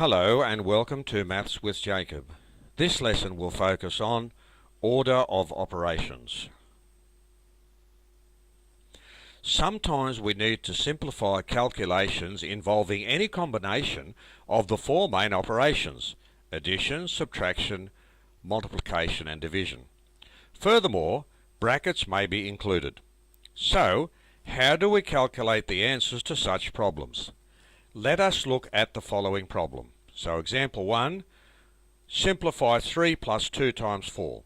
Hello and welcome to Maths with Jacob. This lesson will focus on order of operations. Sometimes we need to simplify calculations involving any combination of the four main operations: addition, subtraction, multiplication and division. Furthermore, brackets may be included. So, how do we calculate the answers to such problems? Let us look at the following problem. So example 1, simplify 3 plus 2 times 4.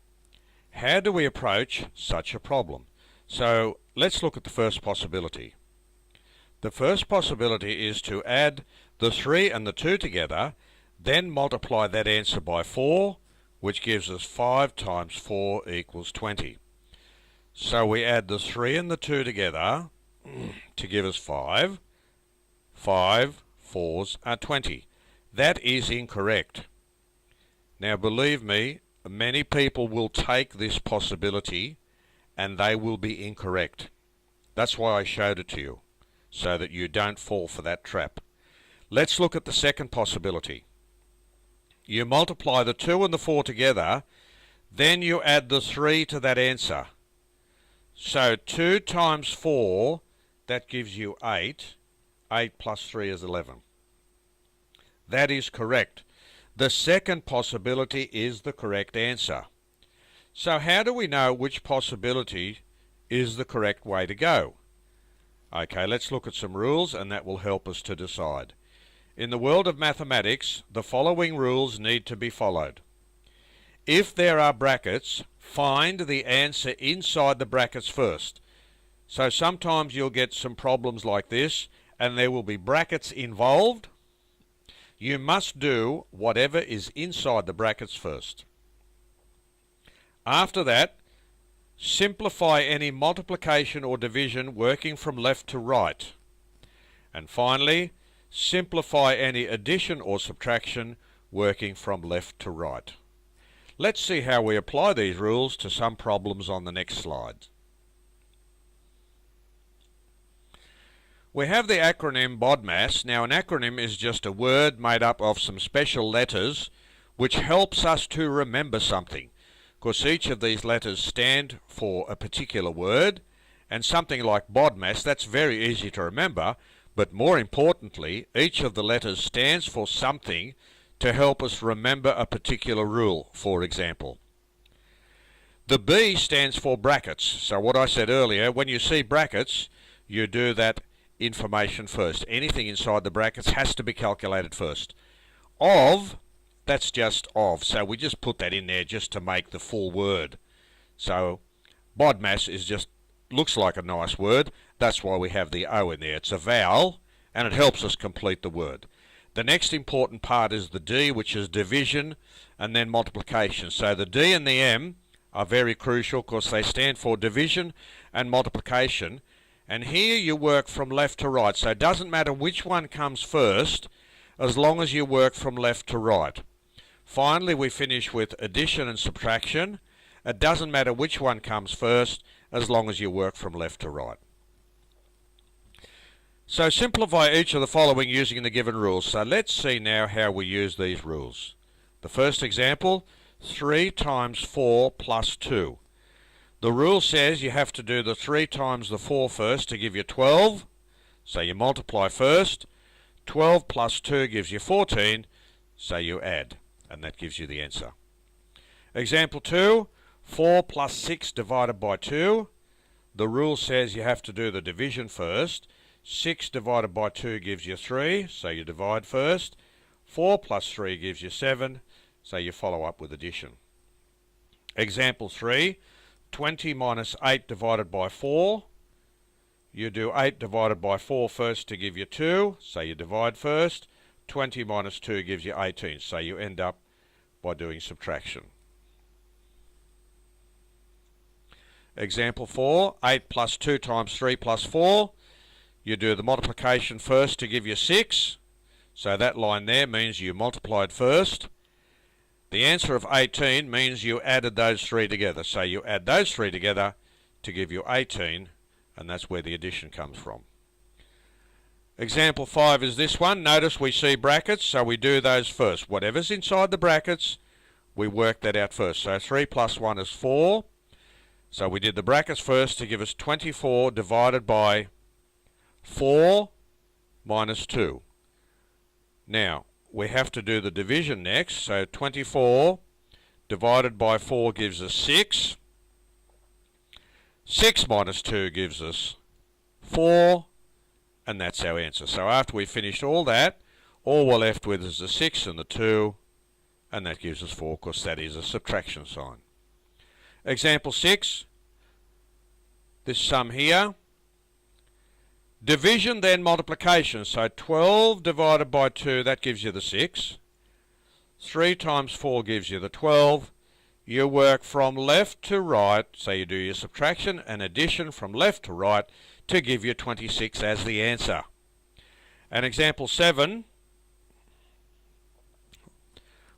How do we approach such a problem? So let's look at the first possibility. The first possibility is to add the 3 and the 2 together, then multiply that answer by 4, which gives us 5 times 4 equals 20. So we add the 3 and the 2 together to give us 5. 5 4s are 20. That is incorrect. Now believe me, many people will take this possibility and they will be incorrect. That's why I showed it to you, so that you don't fall for that trap. Let's look at the second possibility. You multiply the 2 and the 4 together, then you add the 3 to that answer. So 2 times 4, that gives you 8. 8 plus 3 is 11. That is correct. The second possibility is the correct answer. So how do we know which possibility is the correct way to go? Okay, let's look at some rules and that will help us to decide. In the world of mathematics, the following rules need to be followed. If there are brackets, find the answer inside the brackets first. So sometimes you'll get some problems like this, and there will be brackets involved. You must do whatever is inside the brackets first. After that, simplify any multiplication or division working from left to right. And finally, simplify any addition or subtraction working from left to right. Let's see how we apply these rules to some problems on the next slide. We have the acronym BODMAS. Now an acronym is just a word made up of some special letters which helps us to remember something. Of course, each of these letters stand for a particular word, and something like BODMAS, that's very easy to remember, but more importantly, each of the letters stands for something to help us remember a particular rule, for example. The B stands for brackets. So what I said earlier, when you see brackets, you do that information first. Anything inside the brackets has to be calculated first. Of, that's just of, so we just put that in there just to make the full word. So BODMAS is just looks like a nice word, that's why we have the O in there. It's a vowel and it helps us complete the word. The next important part is the D, which is division and then multiplication. So the D and the M are very crucial because they stand for division and multiplication. And here you work from left to right, so it doesn't matter which one comes first as long as you work from left to right. Finally, we finish with addition and subtraction. It doesn't matter which one comes first as long as you work from left to right. So simplify each of the following using the given rules. So let's see now how we use these rules. The first example, 3 times 4 plus 2. The rule says you have to do the 3 times the 4 first to give you 12. So you multiply first. 12 plus 2 gives you 14. So you add. And that gives you the answer. Example 2. 4 plus 6 divided by 2. The rule says you have to do the division first. 6 divided by 2 gives you 3. So you divide first. 4 plus 3 gives you 7. So you follow up with addition. Example 3. 20 minus 8 divided by 4. You do 8 divided by 4 first to give you 2, so you divide first. 20 minus 2 gives you 18, so you end up by doing subtraction. Example 4, 8 plus 2 times 3 plus 4. You do the multiplication first to give you 6, so that line there means you multiplied first. The answer of 18 means you added those 3 together. So you add those 3 together to give you 18, and that's where the addition comes from. Example 5 is this one. Notice we see brackets, so we do those first. Whatever's inside the brackets, we work that out first. So 3 plus 1 is 4. So we did the brackets first to give us 24 divided by 4 minus 2. Now, we have to do the division next. So 24 divided by 4 gives us 6. 6 minus 2 gives us 4. And that's our answer. So after we finished all that, all we're left with is the 6 and the 2. And that gives us 4, because that is a subtraction sign. Example 6, this sum here. Division, then multiplication. So 12 divided by 2, that gives you the 6. 3 times 4 gives you the 12. You work from left to right, so you do your subtraction and addition from left to right to give you 26 as the answer. And example 7,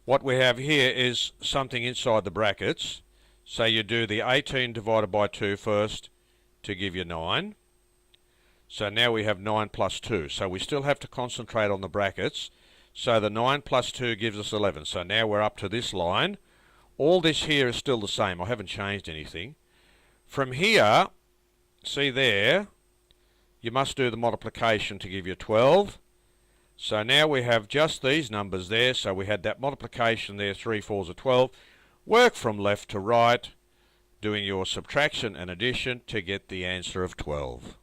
what we have here is something inside the brackets. So you do the 18 divided by 2 first to give you 9. So now we have 9 plus 2. So we still have to concentrate on the brackets. So the 9 plus 2 gives us 11. So now we're up to this line. All this here is still the same. I haven't changed anything. From here, see there, you must do the multiplication to give you 12. So now we have just these numbers there. So we had that multiplication there, 3 4s are 12. Work from left to right, doing your subtraction and addition to get the answer of 12.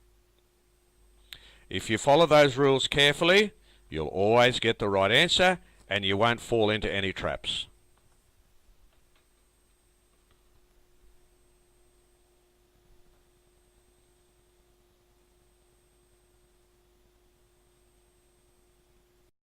If you follow those rules carefully, you'll always get the right answer and you won't fall into any traps.